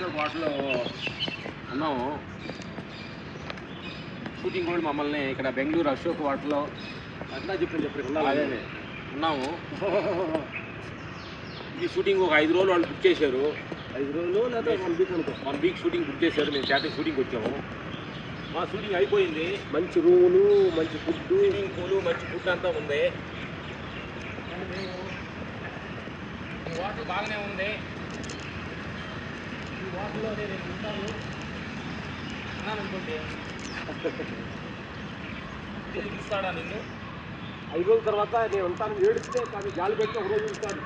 అశోక్ హోటల్లో ఉన్నాము. షూటింగ్ కూడా మమ్మల్ని ఇక్కడ బెంగళూరు అశోక్ హోటల్లో అట్లా చెప్పండి అదే ఉన్నాము. ఈ షూటింగ్ ఒక 5 రోజులు వాళ్ళు బుక్ చేశారు. 5 రోజులు లేదా 1 వీక్ అనుకో. 1 వీక్ షూటింగ్ బుక్ చేశారు. మేము థియేటర్ షూటింగ్ వచ్చాము. మా షూటింగ్ అయిపోయింది. మంచి రూములు, మంచి ఫుడ్, స్విమ్మింగ్ పూలు, మంచి ఫుడ్ అంతా ఉంది. ఈ వాటర్ బాగానే ఉంది. ఈ వాటర్లో నేను ఉంటాను అన్నానుకోండి ఇస్తాడా నిన్ను 5 రోజుల తర్వాత నేను ఉంటాను ఏడిస్తే కానీ గాలి పెడితే ఒక రోజు ఇస్తాడు.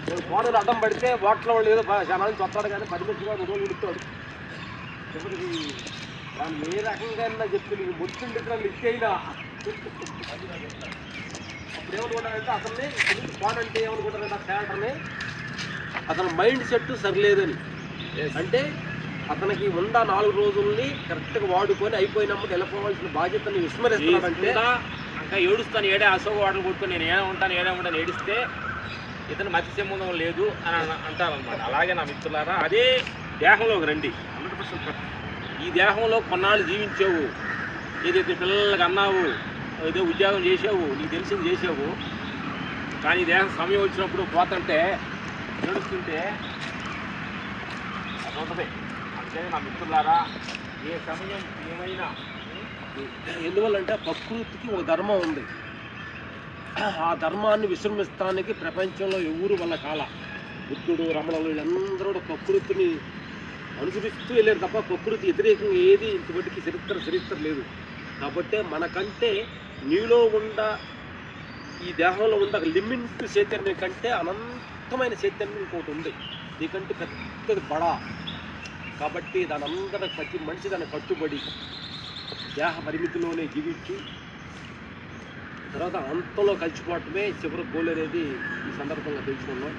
నేను కోడలు అడ్డం పడితే వాటిలో వాళ్ళు ఏదో చాలా నుంచి వస్తాడు కానీ 10 మంది కూడా 1 రోజు ఉడుతాడు. చివరికి దాన్ని ఏ రకంగా చెప్పి నీకు మొత్తం లిస్ట్ అయినా అప్పుడు ఏమనుకుంటారంటే అసలు ఫోన్ అంటే ఏమనుకుంటారంటే థియేటర్ని అతని మైండ్ సెట్ సరిలేదని. అంటే అతనికి ఉన్న 4 రోజుల్ని కరెక్ట్గా వాడుకొని అయిపోయినప్పుడు వెళ్ళిపోవాల్సిన బాధ్యతని విస్మరిస్తున్నాడంటే ఇంకా ఏడుస్తాను ఏడే అశోక్ వాటర్ కొట్టుకొని నేను ఏడే ఉంటాను ఏడిస్తే ఇతను మతి సంబంధం లేదు అని అంటారనమాట. అలాగే నా మిత్రులారా, అదే దేహంలోకి రండి. 100% ఈ దేహంలో కొన్నాళ్ళు జీవించావు, ఏదైతే పిల్లలకి అన్నావు, ఏదో ఉద్యోగం చేసావు, నీకు తెలిసింది చేసావు, కానీ దేహం సమయం వచ్చినప్పుడు పోతుంటే ఏడుస్తుంటే అది ఉంటుంది. అంటే నా మిత్రులారా, ఏ సమయం ఏమైనా ఎందువల్లంటే ప్రకృతికి ఒక ధర్మం ఉంది. ఆ ధర్మాన్ని విశ్రమిస్తానికి ప్రపంచంలో ఎవరు వల్ల కాల. బుద్ధుడు, రమణులు వీళ్ళందరూ ప్రకృతిని అనుసరిస్తూ వెళ్ళారు తప్ప ప్రకృతి వ్యతిరేకంగా ఏది ఇంతవరకు చరిత్ర లేదు. కాబట్టి మనకంటే నీలో ఉండ ఈ దేహంలో ఉండ లిమిట్ చైతన్యం కంటే అనంతమైన చైతన్యం ఇంకోటి ఉంది. నీకంటే పెద్దది బడా. కాబట్టి దాని అందరూ ప్రతి మనిషి దాన్ని కట్టుబడి దేహ పరిమితిలోనే జీవించి తర్వాత అంతలో కలిసిపోవటమే చివరి గోల్ అనేది ఈ సందర్భంగా తెలుసుకున్నాం.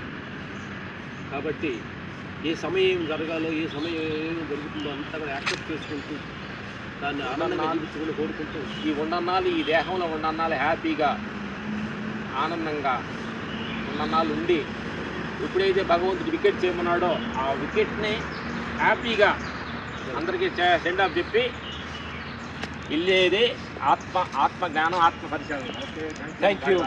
కాబట్టి ఏ సమయం ఏం జరగాలో, ఏ సమయం ఏం జరుగుతుందో అంతా కూడా యాక్సెప్ట్ చేసుకుంటూ దాన్ని ఆనందంగా జీవించుకుని కోరుకుంటూ ఈ ఉండన్నాళ్ళు, ఈ దేహంలో ఉండన్నాళ్ళు హ్యాపీగా ఆనందంగా ఉండన్నాళ్ళు ఉండి ఎప్పుడైతే భగవంతుడు వికెట్ చేయమన్నాడో ఆ వికెట్ని హ్యాపీగా అందరికీ సెండ్ ఆఫ్ చెప్పి వెళ్ళేది ఆత్మ జ్ఞానం, ఆత్మ పరిచయం. Thank you.